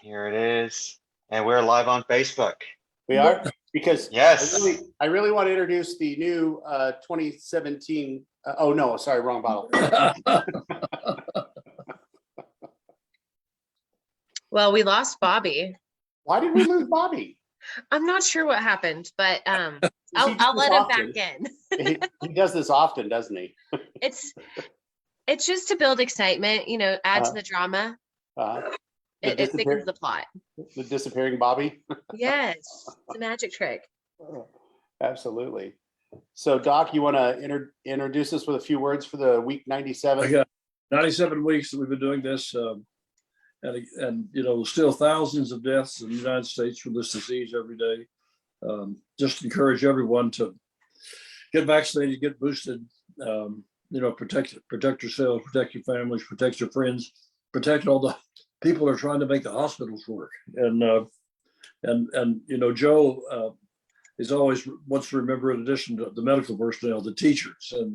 Here it is. And we're live on Facebook. We are, because Yes. I really want to introduce the new 2017. Oh no, sorry, wrong bottle. Well, we lost Bobby. Why did we lose Bobby? I'm not sure what happened, but He I'll does let this him back in. he does this often, doesn't he? It's just to build excitement, add to the drama. It thickens the plot. The disappearing Bobby. Yes, it's a magic trick. Absolutely. So, Doc, you want to introduce us with a few words for the week 97? I got 97 weeks that we've been doing this, and still thousands of deaths in the United States from this disease every day. Just encourage everyone to get vaccinated, get boosted. Protect yourselves, protect your families, protect your friends, protect all the people who are trying to make the hospitals work. And Joe is always wants to remember, in addition to the medical personnel, the teachers and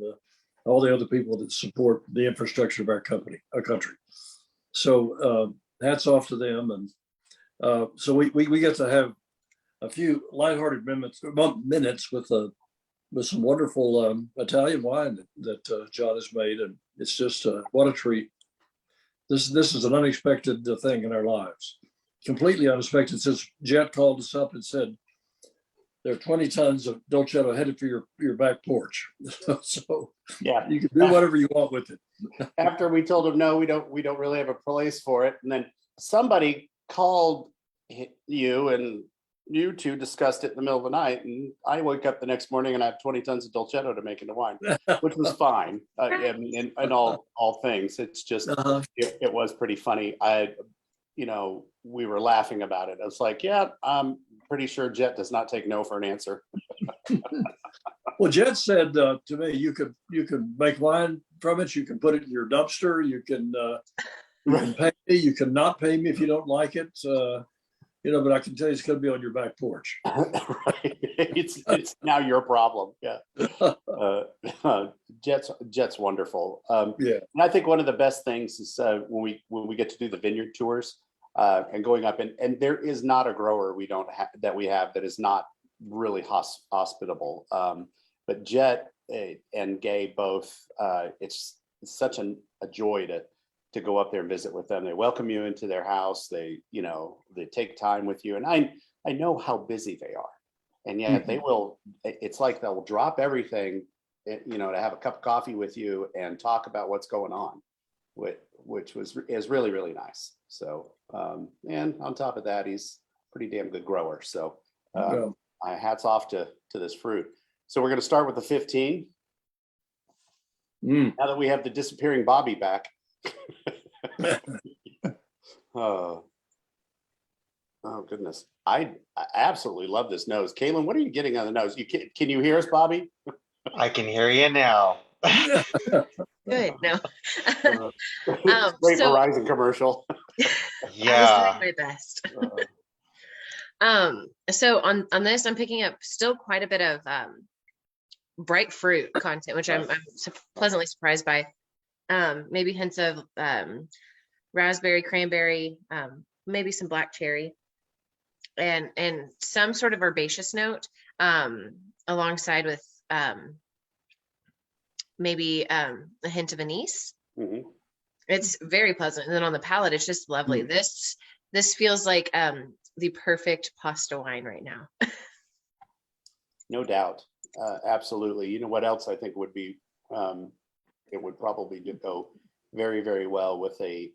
all the other people that support the infrastructure of our country. So hats off to them. And so we get to have a few lighthearted minutes with some wonderful Italian wine that John has made, and it's just what a treat. This is an unexpected thing in our lives, completely unexpected. Since Jet called us up and said there are 20 tons of Dolcetto headed for your back porch, so yeah, you can do whatever you want with it. After we told him no, we don't really have a place for it, and then somebody called you and you two discussed it in the middle of the night, and I wake up the next morning and I have 20 tons of Dolcetto to make into wine, which was fine. In all things, it's just it was pretty funny. We were laughing about it. I was like, yeah, I'm pretty sure Jet does not take no for an answer. Well, Jet said to me, you can make wine from it. You can put it in your dumpster. You can pay me. You can not pay me if you don't like it. But I can tell you it's going to be on your back porch. Right. It's now your problem. Yeah. Jet's wonderful. Yeah. And I think one of the best things is when we get to do the vineyard tours and going up, and there is not a grower we have that is not really hospitable. But Jet and Gay both, it's such a joy to go up there and visit with them. They welcome you into their house. They take time with you. And I know how busy they are. And yet they will, it's like they'll drop everything, to have a cup of coffee with you and talk about what's going on, which is really, really nice. So, and on top of that, he's a pretty damn good grower. So my hats off to this fruit. So we're going to start with the 15. Now that we have the disappearing Bobby back. Oh goodness, I absolutely love this nose. Kaylin, what are you getting on the nose? Can you hear us, Bobby? I can hear you now. Good. No. Great Verizon commercial. Yeah. I was doing my best. So on this, I'm picking up still quite a bit of bright fruit content, which I'm pleasantly surprised by. Maybe hints of raspberry, cranberry, maybe some black cherry, and some sort of herbaceous note alongside with maybe a hint of anise. Mm-hmm. It's very pleasant, and then on the palate, it's just lovely. Mm-hmm. This feels like the perfect pasta wine right now. No doubt, absolutely. You know what else I think would be. It would probably go very, very well with a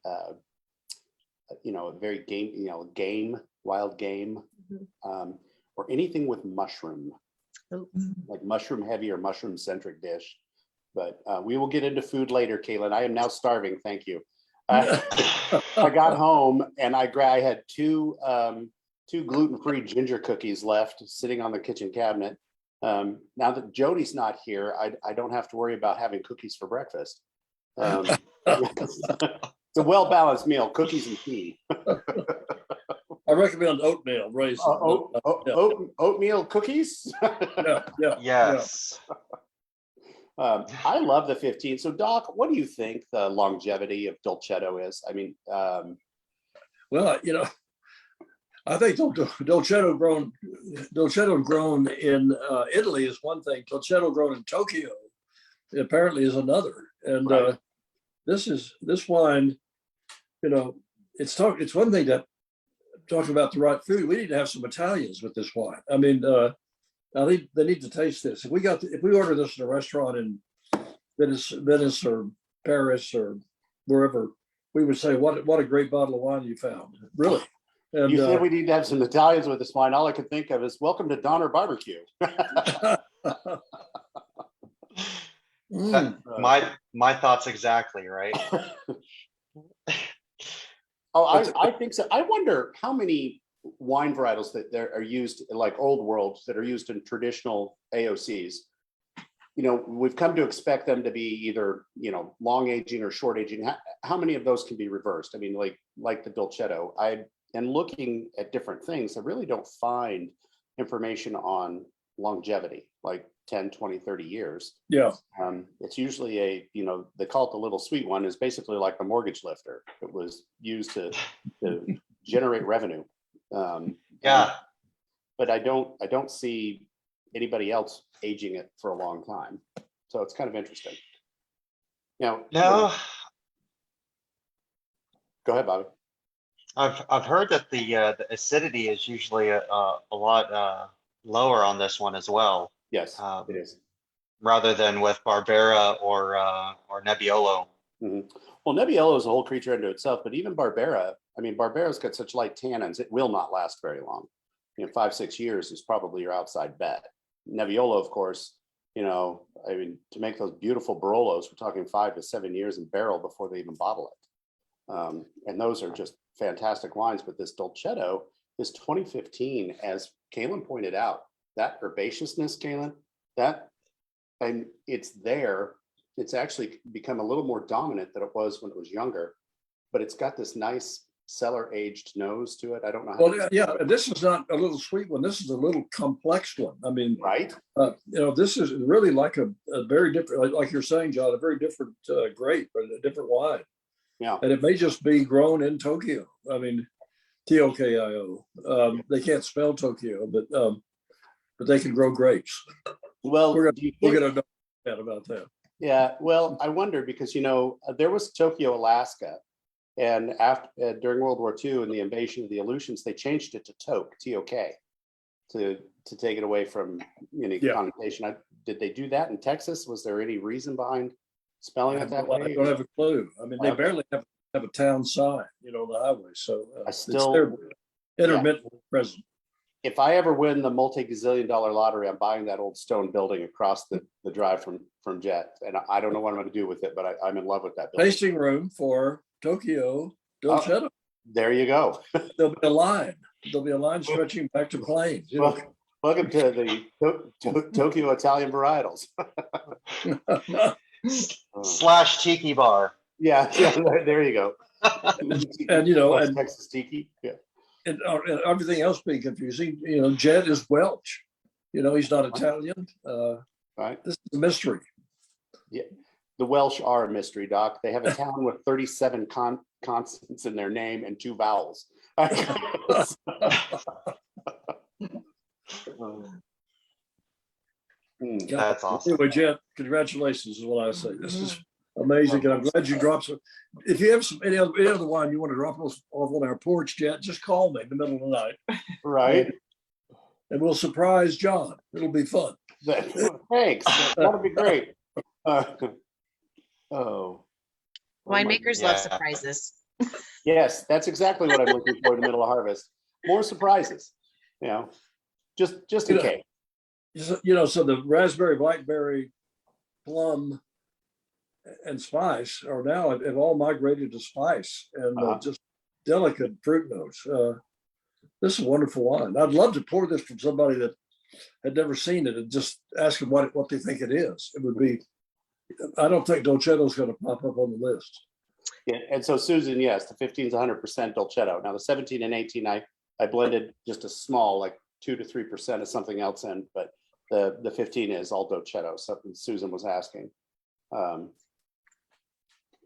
very wild game, mm-hmm. Or anything with mushroom, like mushroom heavy or mushroom centric dish. But we will get into food later, Kaylin. I am now starving. Thank you. I got home and I had two gluten-free ginger cookies left sitting on the kitchen cabinet. Now that Jody's not here, I don't have to worry about having cookies for breakfast. It's a well-balanced meal, cookies and tea. I recommend oatmeal raisin. Oatmeal cookies? Yeah. Yes. I love the 15. So, Doc, what do you think the longevity of Dolcetto is? I mean, well, I think Dolcetto grown in Italy is one thing. Dolcetto grown in Tokyo apparently is another. And Right. this wine, it's one thing to talk about the right food. We need to have some Italians with this wine. I mean, I think they need to taste this. If we order this in a restaurant in Venice or Paris or wherever, we would say, what a great bottle of wine you found. Really. And You said we need to have some Italians with this wine. All I could think of is welcome to Donner Barbecue. My thoughts exactly, right? Oh, I think so. I wonder how many wine varietals that there are used, like old world, that are used in traditional AOCs. We've come to expect them to be either, long aging or short aging. How many of those can be reversed? I mean, like the Dolcetto, and looking at different things, I really don't find information on longevity, like 10, 20, 30 years. Yeah. It's usually they call it the little sweet one, is basically like a mortgage lifter. It was used to generate revenue. Yeah. But I don't see anybody else aging it for a long time. So it's kind of interesting. Now, No, go ahead, Bobby. I've heard that the acidity is usually a lot lower on this one as well, Yes, it is. rather than with Barbera or Nebbiolo. Mhm. Well, Nebbiolo is a whole creature unto itself, but even Barbera, Barbera's got such light tannins, it will not last very long. 5-6 years is probably your outside bet. Nebbiolo, of course, to make those beautiful Barolos, we're talking 5 to 7 years in barrel before they even bottle it. And those are just fantastic wines. But this Dolcetto is 2015, as Kaylin pointed out, that herbaceousness, Kaylin, and it's there. It's actually become a little more dominant than it was when it was younger, but it's got this nice cellar aged nose to it. I don't know. Well, yeah, this is not a little sweet one. This is a little complex one. I mean, Right. This is really like a very different, like you're saying, John, a very different grape, or a different wine. Yeah. And it may just be grown in Tokyo. I mean, Tokyo. They can't spell Tokyo, but they can grow grapes. Well, We're gonna know about that. yeah. Well, I wonder because there was Tokyo, Alaska, and after during World War II and the invasion of the Aleutians, they changed it to T-O-K, to take it away from any connotation. Did they do that in Texas? Was there any reason behind spelling it that way? I don't have a clue. I mean, they barely have a town sign, on the highway. So it's there, intermittently present. If I ever win the multi-gazillion-dollar lottery, I'm buying that old stone building across the drive from Jet, and I don't know what I'm going to do with it, but I'm in love with that building. Tasting room for Tokyo Dolcetto. There you go. There'll be a line. There'll be a line stretching back to Plains. Welcome to the Tokyo Italian varietals. / tiki bar. Yeah, there you go. and Texas tiki. Yeah. And everything else being confusing. Jed is Welch. He's not Italian. Right. This is a mystery. Yeah. The Welsh are a mystery, Doc. They have a town with 37 consonants in their name and 2 vowels. That's awesome. Anyway, Jed, congratulations is what I say. This is amazing, and I'm glad you dropped some. If you have any other wine you want to drop off on our porch, Jed, just call me in the middle of the night. Right. And we'll surprise John. It'll be fun. Thanks. That'll be great. Winemakers love surprises. Yes, that's exactly what I'm looking for in the middle of harvest. More surprises, just in case. So the raspberry, blackberry, plum, and spice are now have all migrated to spice and just delicate fruit notes. This is a wonderful wine. I'd love to pour this from somebody that had never seen it and just ask them what they think it is. It would be. I don't think Dolcetto is going to pop up on the list. Yeah, and so Susan, yes, the 15 is 100% Dolcetto. Now the 17 and 18, I blended just a small, like 2 to 3% of something else in, but the 15 is all Dolcetto. Something Susan was asking.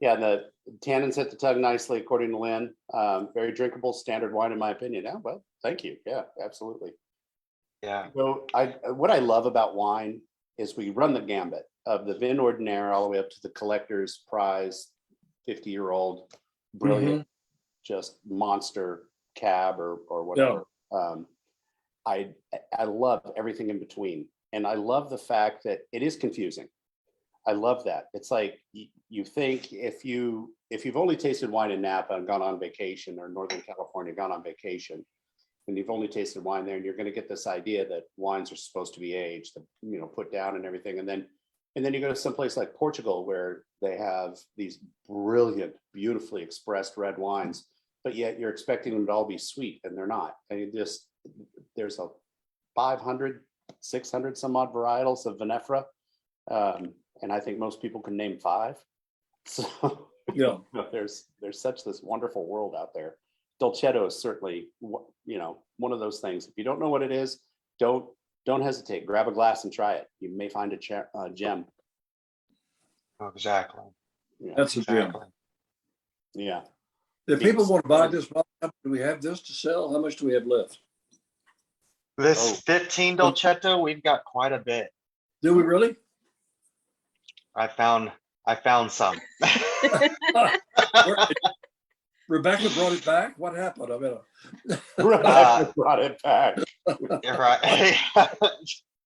Yeah, and the tannins hit the tongue nicely, according to Lynn. Very drinkable, standard wine, in my opinion. Yeah, well, thank you. Yeah, absolutely. Yeah. So what I love about wine is we run the gambit of the Vin Ordinaire all the way up to the collector's prize, 50-year-old, brilliant, just monster cab or whatever. I love everything in between. And I love the fact that it is confusing. I love that. It's like you think if you've only tasted wine in Napa and gone on vacation, or Northern California, gone on vacation, and you've only tasted wine there, and you're going to get this idea that wines are supposed to be aged, put down and everything. And then you go to someplace like Portugal, where they have these brilliant, beautifully expressed red wines, but yet you're expecting them to all be sweet, and they're not. And there's a 500, 600 some odd varietals of Vinifera. And I think most people can name 5. So Yeah. there's such this wonderful world out there. Dolcetto is certainly, one of those things. If you don't know what it is, don't hesitate. Grab a glass and try it. You may find a gem. Exactly. Yeah. That's a gem. Exactly. Yeah. If people want to buy this, do we have this to sell? How much do we have left? This 15 Dolcetto, we've got quite a bit. Do we really? I found some. Rebecca brought it back. What happened? I mean, Rebecca brought it back. You're right.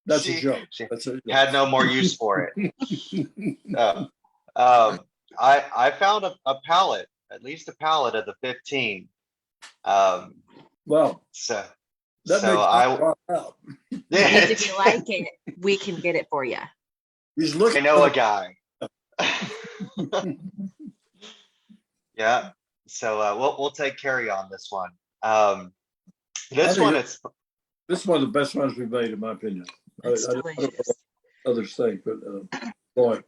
that's a joke. That's a joke. Had no more use for it. I found a pallet, at least a pallet of the 15. Wow. So That so makes I drop out. If you like it, we can get it for you. He's looking. I know a guy. Yeah. So we'll take carry on this one. This one, it's This is one of the best ones we've made, in my opinion. It's I don't know delicious. what others think, but boy,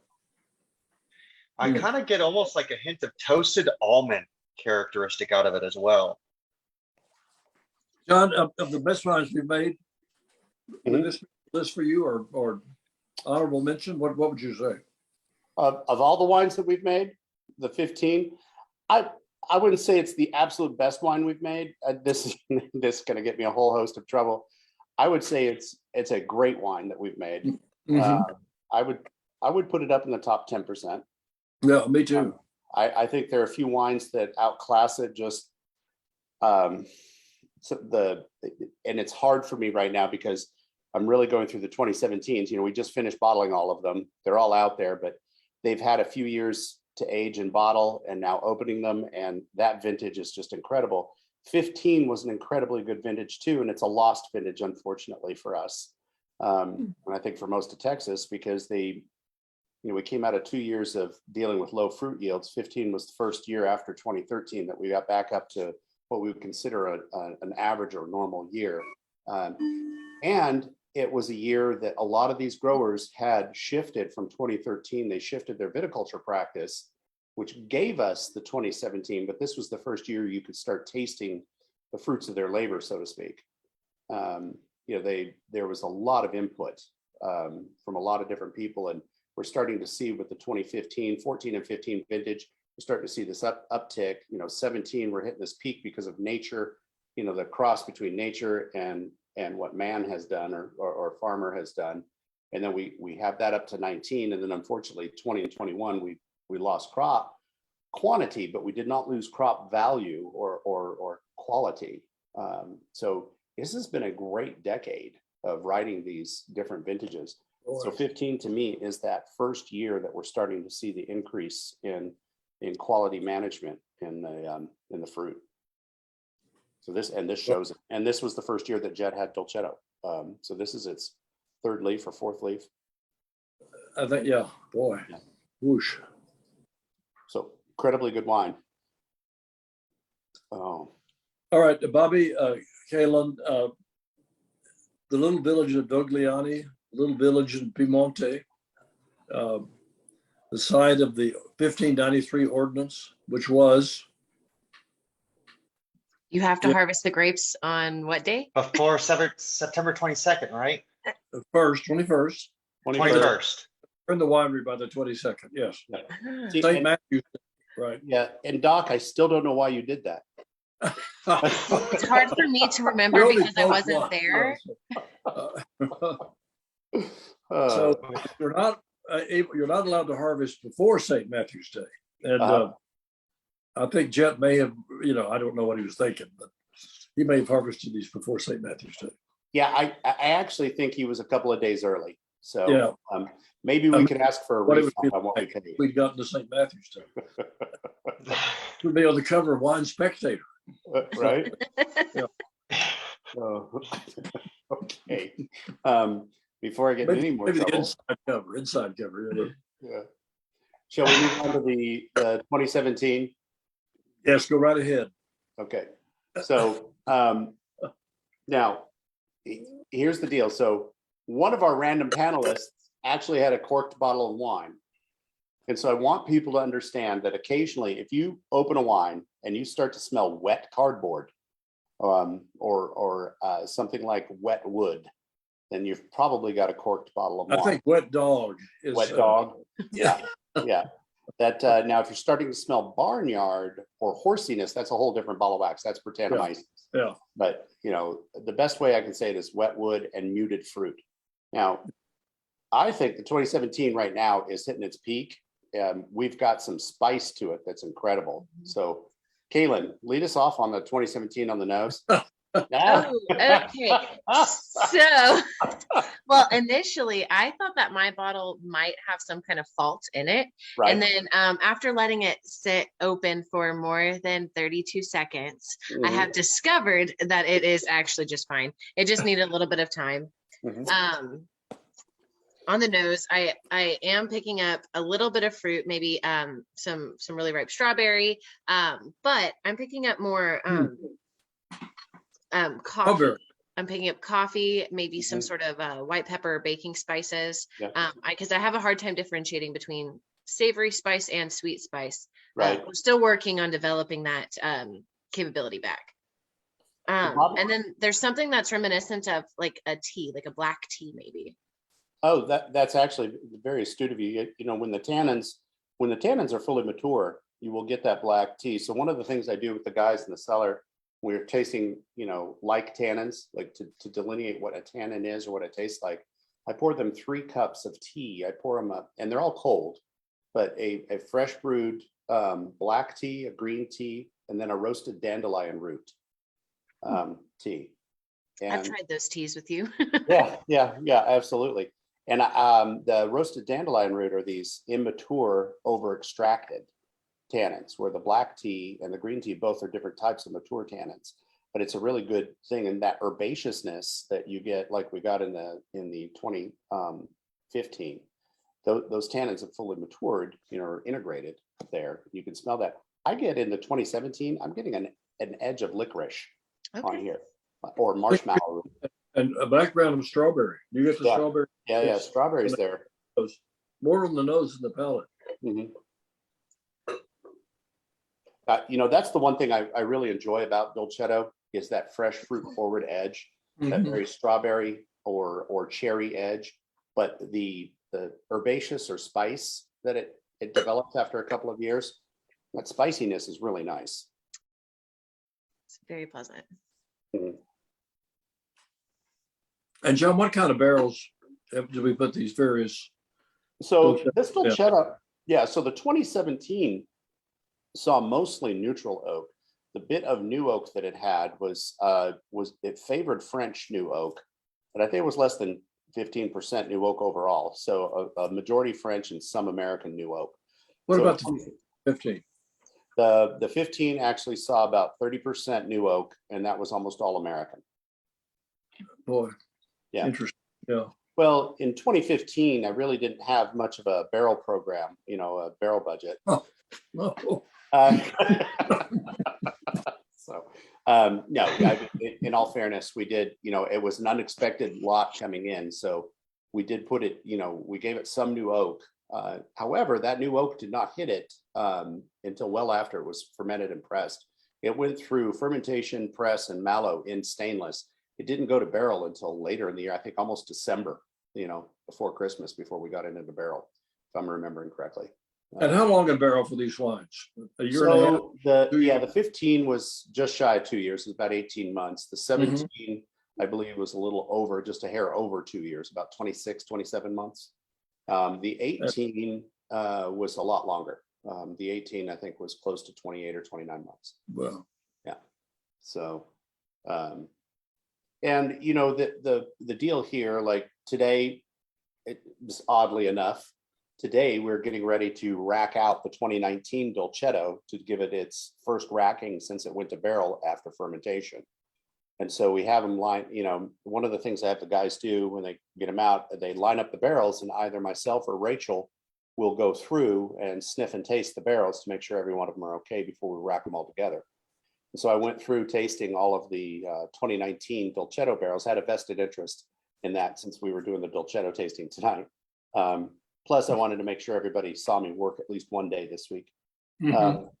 I kind of get almost like a hint of toasted almond characteristic out of it as well. John, of the best wines we've made, Mhm. this list for you, or honorable mention, what would you say? Of all the wines that we've made, the 15, I wouldn't say it's the absolute best wine we've made. This is going to get me a whole host of trouble. I would say it's a great wine that we've made. I would put it up in the top 10%. Yeah, me too. I think there are a few wines that outclass it. Just and it's hard for me right now because I'm really going through the 2017s. We just finished bottling all of them. They're all out there, but they've had a few years to age and bottle, and now opening them, and that vintage is just incredible. 15 was an incredibly good vintage too, and it's a lost vintage, unfortunately, for us. And I think for most of Texas, because we came out of 2 years of dealing with low fruit yields. 15 was the first year after 2013 that we got back up to what we would consider an average or normal year. And it was a year that a lot of these growers had shifted from 2013. They shifted their viticulture practice, which gave us the 2017, but this was the first year you could start tasting the fruits of their labor, so to speak. There was a lot of input from a lot of different people, and we're starting to see with the 2015, 14 and 15 vintage, we're starting to see this uptick. 17, we're hitting this peak because of nature, the cross between nature and what man has done or farmer has done. And then we have that up to 19. And then unfortunately 20 and 21, we lost crop quantity, but we did not lose crop value or quality. So this has been a great decade of writing these different vintages. So 15 to me is that first year that we're starting to see the increase in quality management in the fruit. So this shows it. And this was the first year that Jed had Dolcetto. So this is its third leaf or fourth leaf. I think, yeah, boy, whoosh. So incredibly good wine. All right, Bobby, Kaylin, the little village of Dogliani, little village in Piemonte, the site of the 1593 ordinance, which was? You have to harvest the grapes on what day? Before September 22nd, right? The 21st. 21st. We're in the winery by the 22nd, yes. Ah. St. Matthew's Right. Yeah, and Doc, I still don't know why you did that. It's hard for me to remember We only because I both wasn't won. there. So you're not you're not allowed to harvest before St. Matthew's Day, and I think Jet may have, I don't know what he was thinking, but he may have harvested these before St. Matthew's Day. Yeah, I actually think he was a couple of days early. So Yeah. maybe we could ask for a What it would refund be on what we like paid. if we'd gotten to St. Matthew's Day. We'd be on the cover of Wine Spectator. Right? Yeah. Oh, okay. Before I get in Maybe, any more maybe the trouble, inside cover. yeah. Shall we move on to the 2017? Yes, go right ahead. Okay. So now here's the deal. So one of our random panelists actually had a corked bottle of wine. And so I want people to understand that occasionally, if you open a wine and you start to smell wet cardboard or something like wet wood, then you've probably got a corked bottle of wine. I think Wet Dog is Wet dog. Yeah. Yeah. That now, if you're starting to smell barnyard or horsiness, that's a whole different ball of wax. That's Brettanomyces. Yeah. But the best way I can say it is wet wood and muted fruit. Now, I think the 2017 right now is hitting its peak. We've got some spice to it that's incredible. So, Kaylin, lead us off on the 2017 on the nose. Oh, okay. So, well, initially I thought that my bottle might have some kind of fault in it. Right. And then after letting it sit open for more than 32 seconds, I have discovered that it is actually just fine. It just needed a little bit of time. On the nose, I am picking up a little bit of fruit, maybe some really ripe strawberry, but I'm picking up more coffee. Strawberry. I'm picking up coffee, maybe some sort of white pepper baking spices. Yeah. Because I have a hard time differentiating between savory spice and sweet spice. Right. We're still working on developing that capability back. And then there's something that's reminiscent of like a tea, like a black tea, maybe. Oh, that's actually very astute of you. When the tannins are fully mature, you will get that black tea. So one of the things I do with the guys in the cellar, we're tasting, like tannins, like to delineate what a tannin is or what it tastes like. I pour them 3 cups of tea. I pour them up, and they're all cold, but a fresh brewed black tea, a green tea, and then a roasted dandelion root tea. And I've tried those teas with you. yeah, absolutely. And the roasted dandelion root are these immature, over extracted tannins, where the black tea and the green tea both are different types of mature tannins. But it's a really good thing, and that herbaceousness that you get, like we got in the 2015, those tannins have fully matured, are integrated there. You can smell that. I get in the 2017, I'm getting an edge of licorice on here, or marshmallow. And a background of strawberry. You get the strawberry. Yeah, strawberries there. More on the nose than the palate. That's the one thing I really enjoy about Dolcetto is that fresh fruit forward edge, that very strawberry or cherry edge. But the herbaceous or spice that it develops after a couple of years, that spiciness is really nice. It's very pleasant. And John, what kind of barrels do we put these various? So this Dolcetto, so the 2017 saw mostly neutral oak. The bit of new oak that it had was it favored French new oak, but I think it was less than 15% new oak overall. So a majority French and some American new oak. What about the 15? The 15 actually saw about 30% new oak, and that was almost all American. Boy, yeah, interesting. Yeah. Well, in 2015, I really didn't have much of a barrel program, a barrel budget. Oh, no. So, no, in all fairness, we did, it was an unexpected lot coming in. So we did put it, we gave it some new oak. However, that new oak did not hit it until well after it was fermented and pressed. It went through fermentation, press, and mallow in stainless. It didn't go to barrel until later in the year, I think almost December, before Christmas, before we got into the barrel, if I'm remembering correctly. And how long in barrel for these wines? A year and a half? So 2 years? the 15 was just shy of 2 years. It was about 18 months. The 17, I believe, was a little over, just a hair over 2 years, about 26, 27 months. The 18 was a lot longer. The 18, I think, was close to 28 or 29 months. Well, So, and you know, the deal here, like today, it was oddly enough, today we're getting ready to rack out the 2019 Dolcetto to give it its first racking since it went to barrel after fermentation. And so we have them line, you know, one of the things I have the guys do when they get them out, they line up the barrels, and either myself or Rachel will go through and sniff and taste the barrels to make sure every one of them are okay before we rack them all together. And so I went through tasting all of the 2019 Dolcetto barrels, had a vested interest in that since we were doing the Dolcetto tasting tonight. Plus, I wanted to make sure everybody saw me work at least one day this week. But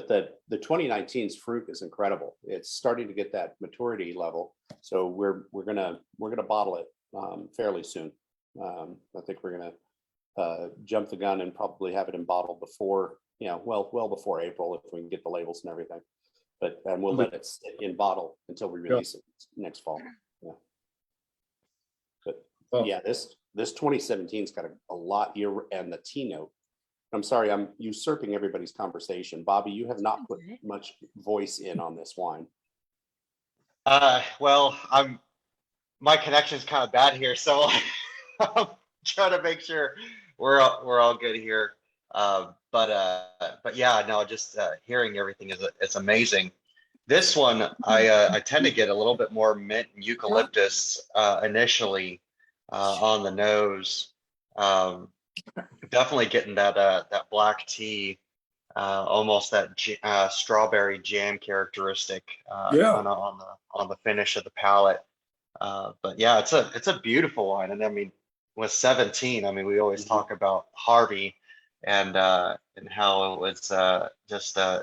the 2019's fruit is incredible. It's starting to get that maturity level. So we're gonna bottle it fairly soon. I think we're gonna jump the gun and probably have it in bottle before, you know, well before April if we can get the labels and everything. But we'll let it sit in bottle until we release it next fall. Yeah. But yeah, this 2017's got a lot here, and the T note. I'm sorry, I'm usurping everybody's conversation. Bobby, you have not put much voice in on this wine. Well, my connection's kind of bad here, so I'm trying to make sure we're all good here. But yeah, no, just hearing everything it's amazing. This one, I tend to get a little bit more mint and eucalyptus initially on the nose. Definitely getting that black tea, almost that strawberry jam characteristic on the finish of the palate. But yeah, it's a beautiful wine, and I mean, with 17, I mean, we always talk about Harvey and how it was just a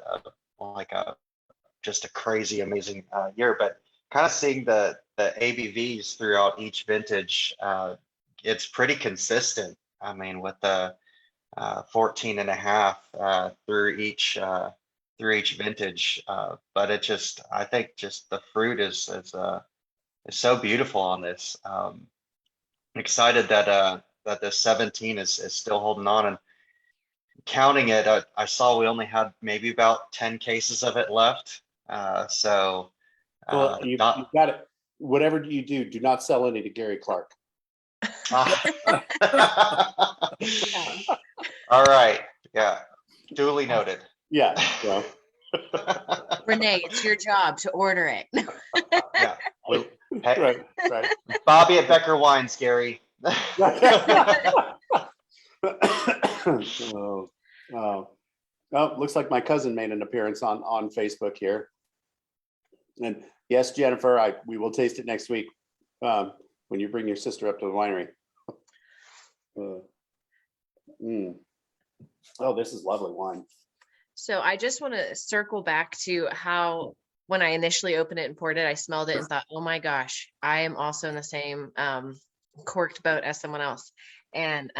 crazy amazing year, but kind of seeing the ABVs throughout each vintage, it's pretty consistent. I mean, with the 14 and a half through each vintage, but I think just the fruit is so beautiful on this. Excited that the 17 is still holding on, and counting it. I saw we only had maybe about 10 cases of it left. So well, you got it. Whatever you do not sell any to Gary Clark. All right. Yeah. Duly noted. Yeah. Well. Renee, it's your job to order it. Yeah. Hey, Right. Bobby at Becker Wines, Gary. Oh, looks like my cousin made an appearance on Facebook here. And yes, Jennifer, we will taste it next week when you bring your sister up to the winery. Oh, this is lovely wine. So I just want to circle back to how when I initially opened it and poured it, I smelled it and thought, oh my gosh, I am also in the same corked boat as someone else. And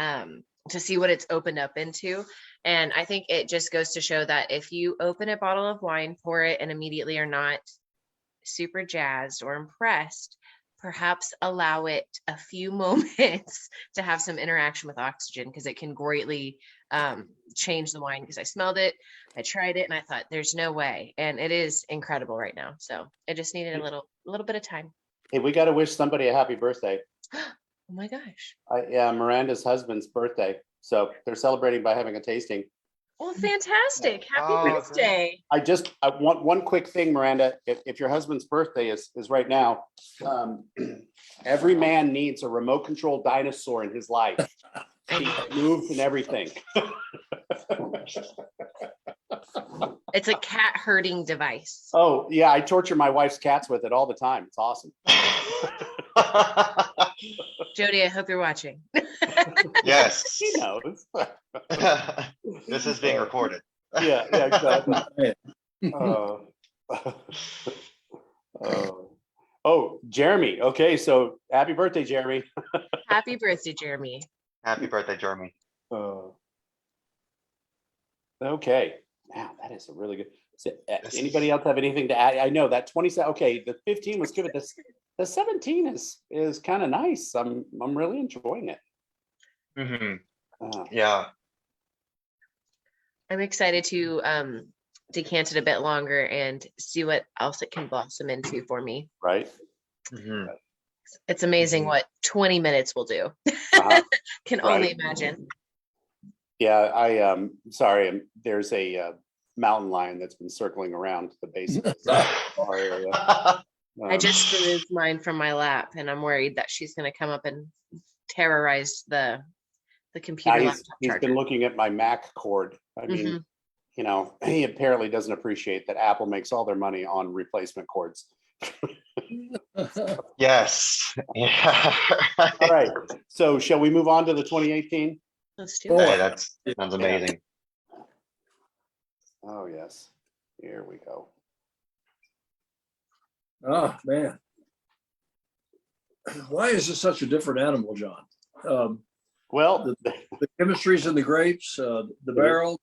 to see what it's opened up into. And I think it just goes to show that if you open a bottle of wine, pour it, and immediately are not super jazzed or impressed, perhaps allow it a few moments to have some interaction with oxygen, because it can greatly change the wine. Because I smelled it, I tried it, and I thought there's no way. And it is incredible right now. So it just needed a little bit of time. Hey, we got to wish somebody a happy birthday. Oh my gosh. Yeah, Miranda's husband's birthday. So they're celebrating by having a tasting. Well, fantastic. Happy birthday. I want one quick thing, Miranda. If your husband's birthday is right now, every man needs a remote control dinosaur in his life. He moves and everything. It's a cat herding device. Oh, yeah. I torture my wife's cats with it all the time. It's awesome. Jody, I hope you're watching. Yes. She knows. This is being recorded. Yeah, exactly. Oh, Jeremy. Okay, so happy birthday, Jeremy. Happy birthday, Jeremy. Happy birthday, Jeremy. Okay. Wow, that is a really good. This Anybody is- else have anything to add? I know that 27. Okay, the 15 was good. The 17 is kind of nice. I'm really enjoying it. Mhm. Uh, Yeah. I'm excited to decant it a bit longer and see what else it can blossom into for me. right. Mhm. It's amazing Mhm. what 20 minutes will do. Uh-huh. Can Right. only imagine. Yeah, sorry. There's a mountain lion that's been circling around the base of our area. I just removed mine from my lap, and I'm worried that she's going to come up and terrorize the computer laptop he's been charger. looking at my Mac cord. I mean, he apparently doesn't appreciate that Apple makes all their money on replacement cords. Yes. Yeah. All right. So shall we move on to the 2018? Let's do Oh, it. Hey, that's amazing. Oh, yes. Here we go. Oh, man. Why is it such a different animal, John? Well, The chemistry's in the grapes, the barrel.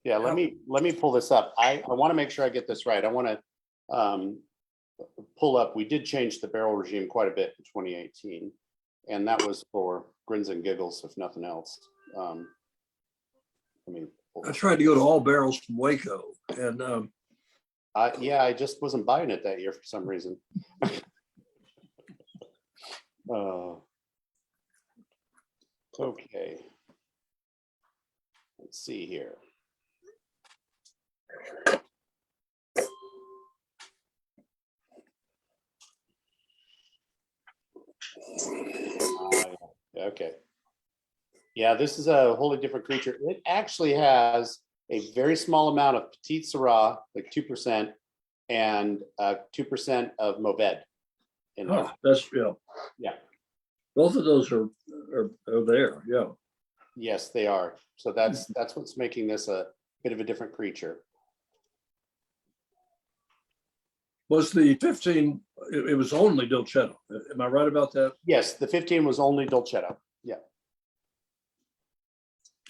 yeah, let me pull this up. I want to make sure I get this right. I want to pull up. We did change the barrel regime quite a bit in 2018, and that was for grins and giggles, if nothing else. I tried to go to all barrels from Waco, and Yeah, I just wasn't buying it that year for some reason. Okay. Let's see here. Okay. Yeah, this is a wholly different creature. It actually has a very small amount of Petite Syrah, like 2%, and 2% of Mourvèdre in there. that's Yeah. Both of those are there. Yeah. Yes, they are. So that's what's making this a bit of a different creature. Was the 15? It was only Dolcetto. Am I right about that? Yes, the 15 was only Dolcetto. Yeah.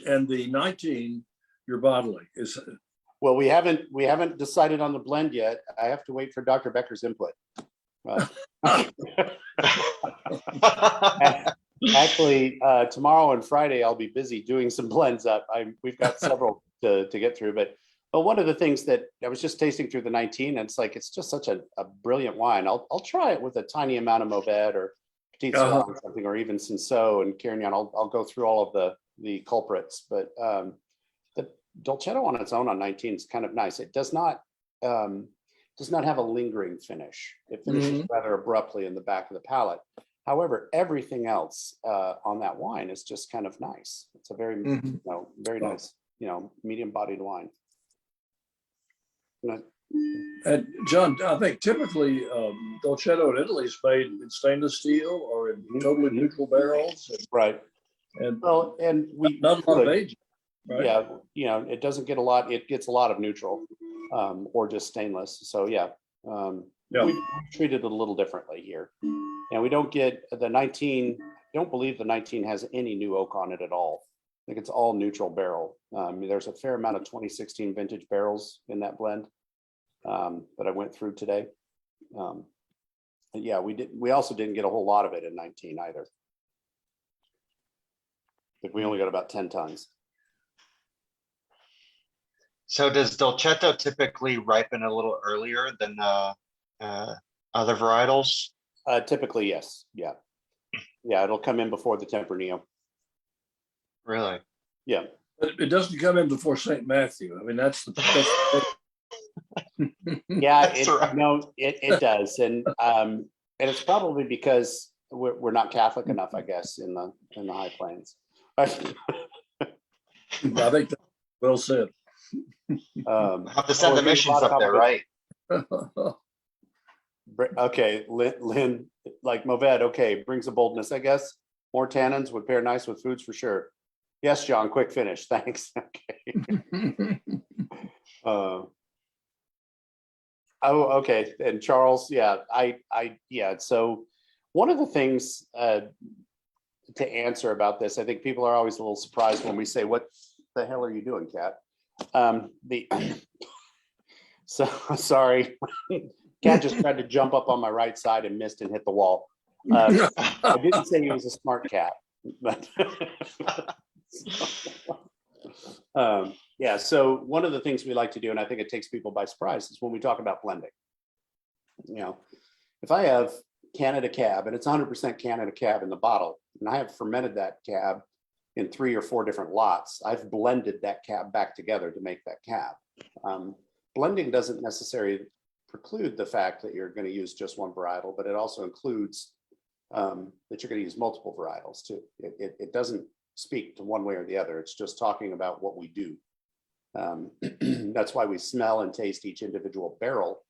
And the 19 you're bottling is. Well, we haven't decided on the blend yet. I have to wait for Dr. Becker's input. Actually, tomorrow and Friday I'll be busy doing some blends up. We've got several to get through, but one of the things that I was just tasting through the 19, and it's just such a brilliant wine. I'll try it with a tiny amount of Mourvèdre or Petite Sirah or something, or even Cinsault and Carignan. I'll go through all of the culprits, but the Dolcetto on its own on 19 is kind of nice. It does not have a lingering finish. It finishes rather abruptly in the back of the palate. However, everything else on that wine is just kind of nice. It's a very, very nice, medium-bodied wine. And John, I think typically Dolcetto in Italy is made in stainless steel or in totally neutral barrels. Right. And we not a lot of aging. Right? Yeah, it doesn't get a lot. It gets a lot of neutral or just stainless. So yeah. We treat it a little differently here, and we don't get the 19. I don't believe the 19 has any new oak on it at all. I think it's all neutral barrel. There's a fair amount of 2016 vintage barrels in that blend that I went through today. Yeah, we also didn't get a whole lot of it in 19 either. I think we only got about 10 tons. So does Dolcetto typically ripen a little earlier than other varietals? Typically, yes. Yeah. It'll come in before the Tempranillo. Really? Yeah. But it doesn't come in before St. Matthew. I mean, that's Yeah, Right. No, it does, and it's probably because we're not Catholic enough, I guess, in the High Plains. I think that's well said. Have to send the missions up there, right? Okay, Lynn, like Mourvèdre, okay, brings a boldness, I guess. More tannins would pair nice with foods for sure. Yes, John, quick finish, thanks. Okay. Okay, and Charles, yeah, so one of the things to answer about this, I think people are always a little surprised when we say what the hell are you doing, Kat? The so sorry, Kat just tried to jump up on my right side and missed and hit the wall. I didn't say he was a smart cat, but yeah. So one of the things we like to do, and I think it takes people by surprise, is when we talk about blending. You know, if I have Canada Cab and it's 100% Canada Cab in the bottle, and I have fermented that cab in 3 or 4 different lots, I've blended that cab back together to make that cab. Blending doesn't necessarily preclude the fact that you're going to use just one varietal, but it also includes that you're going to use multiple varietals too. It doesn't speak to one way or the other. It's just talking about what we do. That's why we smell and taste each individual barrel.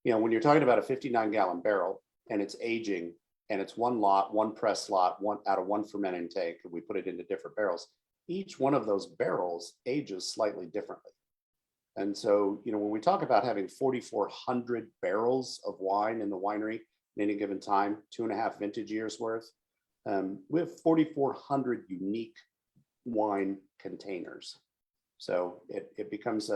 You know, when you're talking about a 59-gallon barrel and it's aging and it's one lot, one press lot, one out of one ferment intake, and we put it into different barrels, each one of those barrels ages slightly differently. And so, you know, when we talk about having 4,400 barrels of wine in the winery at any given time, 2.5 vintage years worth, we have 4,400 unique wine containers. So it becomes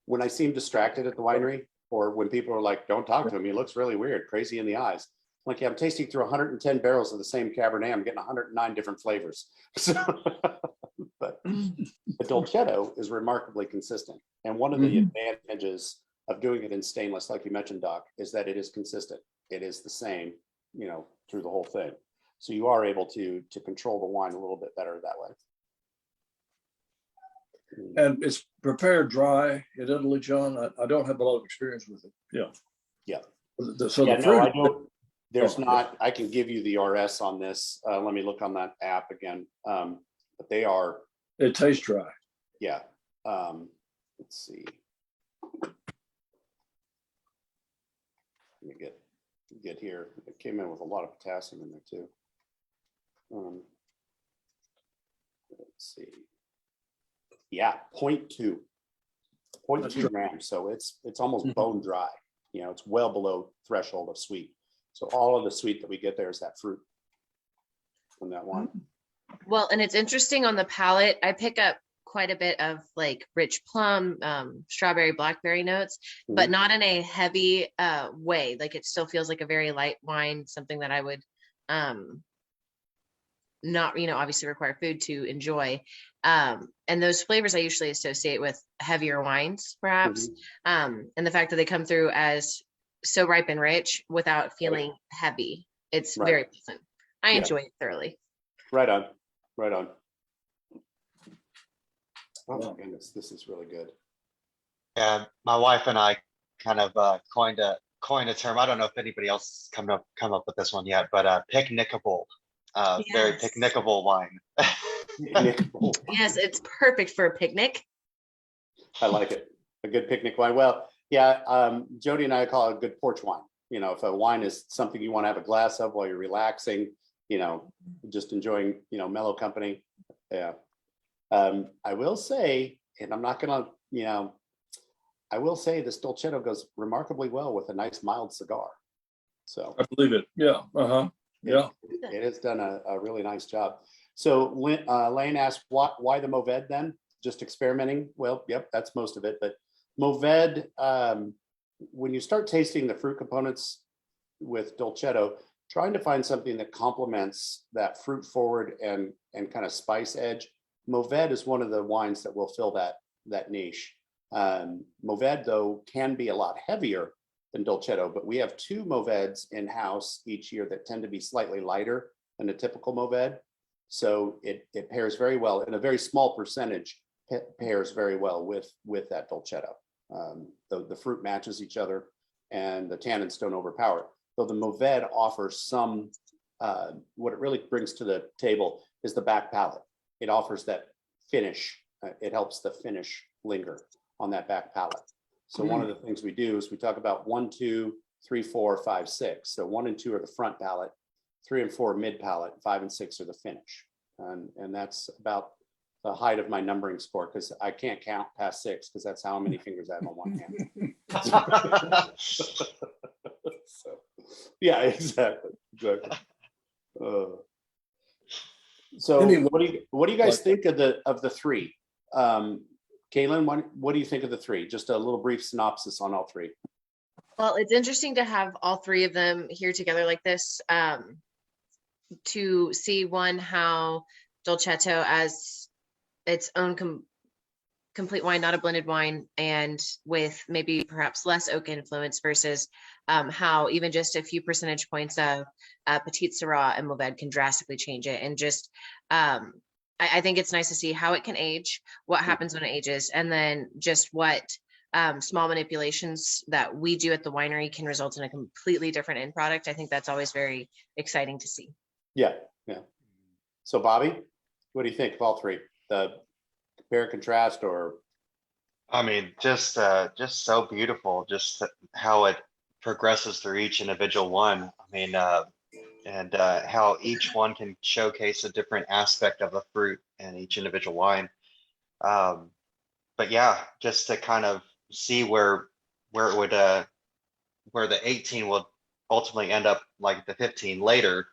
when I seem distracted at the winery, or when people are like, don't talk to him, he looks really weird, crazy in the eyes. I'm like, yeah, I'm tasting through 110 barrels of the same Cabernet. I'm getting 109 different flavors. So, but the Dolcetto is remarkably consistent. And one of the advantages of doing it in stainless, like you mentioned, Doc, is that it is consistent. It is the same, you know, through the whole thing. So you are able to control the wine a little bit better that way. And it's prepared dry in Italy, John. I don't have a lot of experience with it. Yeah. Yeah. So yeah, the no, fruit, I don't. There's not. I can give you the RS on this. Let me look on that app again. But they are. it tastes dry. Yeah. Let's see. Let me get here. It came in with a lot of potassium in there too. Let's see. Yeah, 0.2 grams. So it's almost bone dry. You know, it's well below threshold of sweet. So all of the sweet that we get there is that fruit from that wine. Well, and it's interesting on the palate. I pick up quite a bit of like rich plum, strawberry, blackberry notes, but not in a heavy way. Like it still feels like a very light wine, something that I would not, you know, obviously require food to enjoy. And those flavors I usually associate with heavier wines, perhaps. And the fact that they come through as so ripe and rich without feeling heavy. It's very pleasant. I enjoy it thoroughly. Right on. Right on. Oh my goodness, this is really good. Yeah, my wife and I kind of coined a term. I don't know if anybody else come up with this one yet, but picnicable. Very picnicable wine. Yes, it's perfect for a picnic. I like it. A good picnic wine. Well, yeah, Jody and I call it a good porch wine. You know, if a wine is something you want to have a glass of while you're relaxing, you know, just enjoying, you know, mellow company. Yeah. I will say, and I'm not gonna, you know, I will say this Dolcetto goes remarkably well with a nice mild cigar. So I believe it. Yeah. Yeah. It has done a really nice job. So Lane asked, why the Mourvèdre then? Just experimenting? Well, yep, that's most of it. But Mourvèdre, when you start tasting the fruit components with Dolcetto, trying to find something that complements that fruit forward and kind of spice edge, Mourvèdre is one of the wines that will fill that niche. Mourvèdre, though, can be a lot heavier than Dolcetto, but we have 2 Mourvèdres in-house each year that tend to be slightly lighter than a typical Mourvèdre. So it pairs very well, and a very small percentage pairs very well with that Dolcetto. The fruit matches each other and the tannins don't overpower it. Though the Mourvèdre offers some, what it really brings to the table is the back palate. It offers that finish. It helps the finish linger on that back palate. So one of the things we do is we talk about 1, 2, 3, 4, 5, 6. So 1 and 2 are the front palate, 3 and 4 mid palate, 5 and 6 are the finish. And that's about the height of my numbering score, because I can't count past 6 because that's how many fingers I have on one hand. So, yeah, exactly. So Anyway, what do you guys think of the three? Kaylin, what do you think of the three? Just a little brief synopsis on all three. Well, it's interesting to have all three of them here together like this, to see one, how Dolcetto as its own complete wine, not a blended wine, and with maybe perhaps less oak influence versus how even just a few percentage points of Petite Syrah and Mourvèdre can drastically change it. And just, I think it's nice to see how it can age, what happens when it ages, and then just what small manipulations that we do at the winery can result in a completely different end product. I think that's always very exciting to see. Yeah. So Bobby, what do you think of all three? The compare, contrast, or? I mean, just so beautiful, just how it progresses through each individual one. I mean, and how each one can showcase a different aspect of the fruit in each individual wine. But yeah, just to kind of see where it would where the 18 will ultimately end up like the 15 later,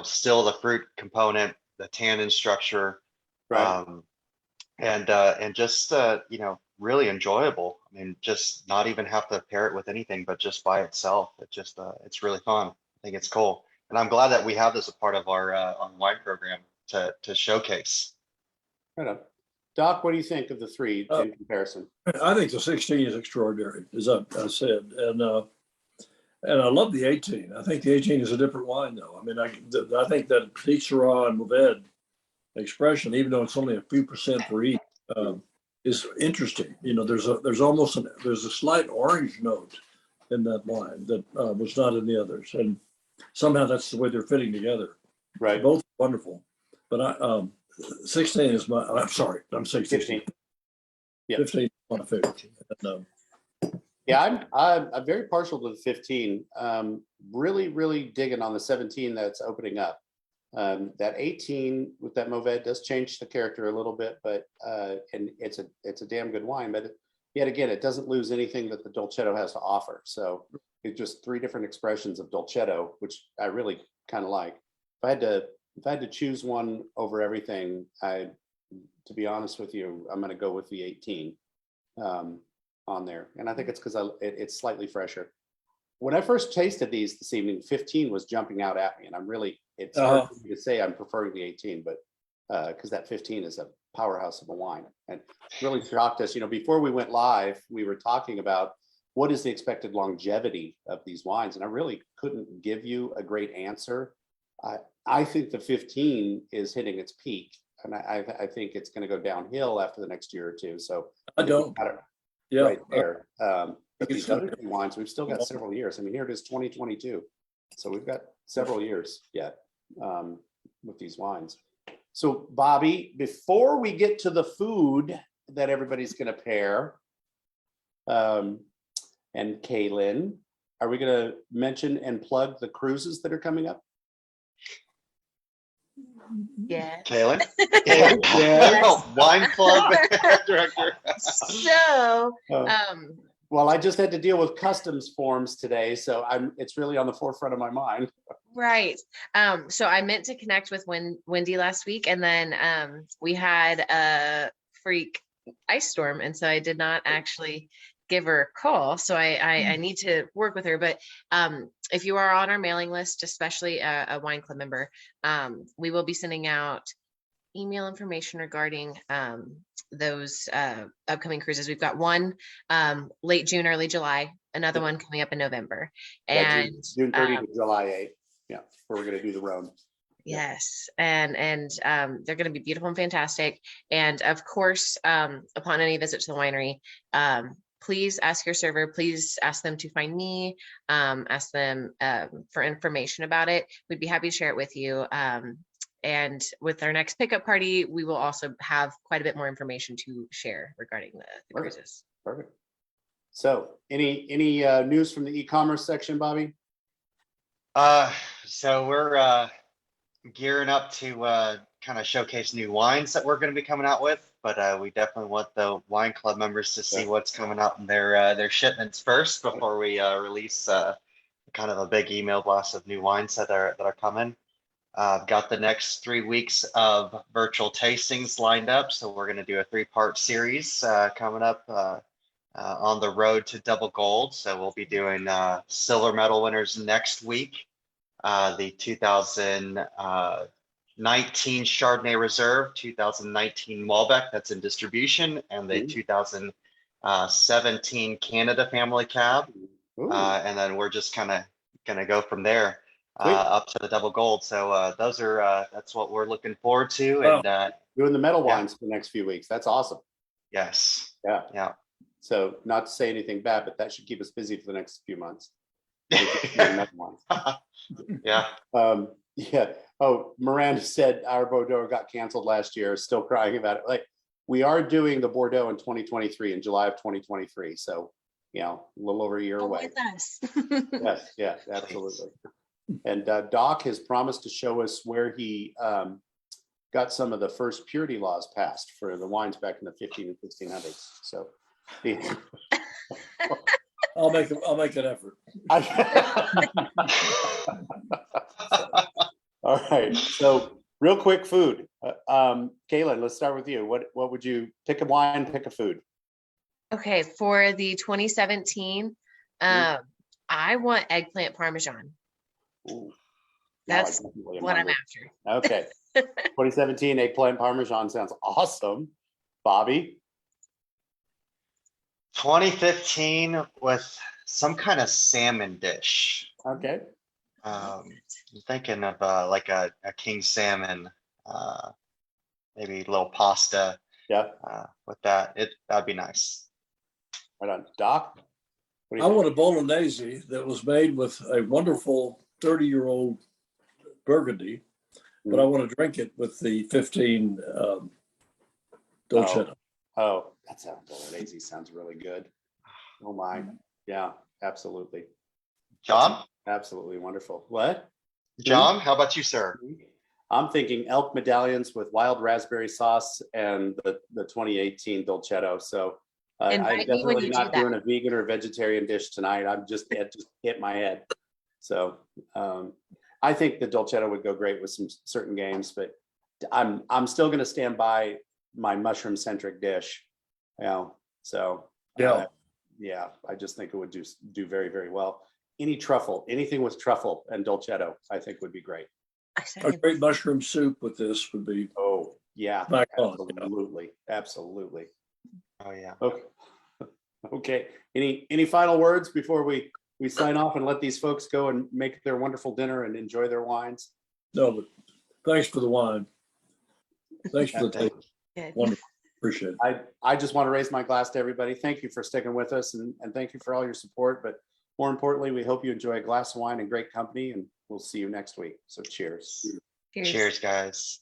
still the fruit component, the tannin structure, Right. and just really enjoyable. I mean, just not even have to pair it with anything, but just by itself. It's really fun. I think it's cool, and I'm glad that we have this a part of our wine program to showcase. Right on. Doc, what do you think of the three in comparison? I think the 16 is extraordinary, as I said, and I love the 18. I think the 18 is a different wine, though. I mean, I think that Petite Syrah and Mourvèdre expression, even though it's only a few percent for each, is interesting. There's a slight orange note in that wine that was not in the others, and somehow that's the way they're fitting together. Right. Both wonderful, but 16 is my. I'm sorry, I'm saying 16. 15. Yeah. 15 is my favorite. Yeah, I'm very partial to the 15. Really digging on the 17 that's opening up. That 18 with that Mourvèdre does change the character a little bit, but and it's a damn good wine. But yet again, it doesn't lose anything that the Dolcetto has to offer. So it's just three different expressions of Dolcetto, which I really kind of like. If I had to choose one over everything, to be honest with you, I'm going to go with the 18 on there, and I think it's because it's slightly fresher. When I first tasted these this evening, 15 was jumping out at me, and it's hard for me to say I'm preferring the 18, but because that 15 is a powerhouse of a wine, and really shocked us. Before we went live, we were talking about what is the expected longevity of these wines, and I really couldn't give you a great answer. I think the 15 is hitting its peak, and I think it's going to go downhill after the next year or two. So I don't. Yeah, right there. But these other two wines, we've still got several years. I mean, here it is, 2022. So we've got several years yet with these wines. So Bobby, before we get to the food that everybody's going to pair, and Kaylin, are we going to mention and plug the cruises that are coming up? Yeah. Kaylin? Yes. Wine club director. So, well, I just had to deal with customs forms today, so it's really on the forefront of my mind. right. So I meant to connect with Wendy last week, and then we had a freak ice storm, and so I did not actually give her a call. So I need to work with her. But if you are on our mailing list, especially a wine club member, we will be sending out email information regarding those upcoming cruises. We've got one late June, early July, another one coming up in November, and June 30 to July 8. Yeah, where we're going to do the Rhone. Yes, and they're going to be beautiful and fantastic. And of course, upon any visit to the winery, please ask your server, please ask them to find me, ask them for information about it. We'd be happy to share it with you. And with our next pickup party, we will also have quite a bit more information to share regarding the cruises. Perfect. So any news from the e-commerce section, Bobby? So we're gearing up to kind of showcase new wines that we're going to be coming out with, but we definitely want the wine club members to see what's coming out in their shipments first before we release kind of a big email blast of new wines that are coming. I've got the next 3 weeks of virtual tastings lined up. So we're going to do a 3-part series coming up on the road to double gold. So we'll be doing silver medal winners next week. The 2019 Chardonnay Reserve, 2019 Malbec that's in distribution, and the 2017 Canada Family Cab. And then we're just kind of going to go from there up to the double gold. So that's what we're looking forward to. And doing the metal wines for the next few weeks. That's awesome. Yes. Yeah. Yeah. So not to say anything bad, but that should keep us busy for the next few months. Yeah. Yeah. Oh, Miranda said our Bordeaux got canceled last year. Still crying about it. Like, we are doing the Bordeaux in 2023, in July of 2023. So, a little over a year away. With us. Yes. Yeah. Absolutely. And Doc has promised to show us where he got some of the first purity laws passed for the wines back in the 15 and 1600s. So. I'll make an effort. All right. So real quick food. Kaylin, let's start with you. What would you pick a wine, pick a food? Okay, for the 2017, I want eggplant parmesan. Ooh. That's what I'm after. Okay. 2017 eggplant parmesan sounds awesome. Bobby? 2015 with some kind of salmon dish. Okay. I'm thinking of like a king salmon, maybe a little pasta. Yeah. With that, that'd be nice. Right on. Doc? I want a bolognese that was made with a wonderful 30-year-old Burgundy, but I want to drink it with the 15 Dolcetto. Oh, that sounds bolognese. Sounds really good. Oh my. Yeah, absolutely. John? Absolutely wonderful. What? John, how about you, sir? I'm thinking elk medallions with wild raspberry sauce and the 2018 Dolcetto. So I'm definitely not doing a vegan or vegetarian dish tonight. It just hit my head. So I think the Dolcetto would go great with some certain games, but I'm still going to stand by my mushroom centric dish. So I just think it would do very, very well. Anything with truffle and Dolcetto, I think would be great. A great mushroom soup with this would be. Oh yeah, absolutely. Oh yeah. Okay. Any final words before we sign off and let these folks go and make their wonderful dinner and enjoy their wines? No, but thanks for the wine. Thanks for the taste. Wonderful. Appreciate it. I just want to raise my glass to everybody. Thank you for sticking with us and thank you for all your support. But more importantly, we hope you enjoy a glass of wine and great company, and we'll see you next week. So cheers. Cheers, guys.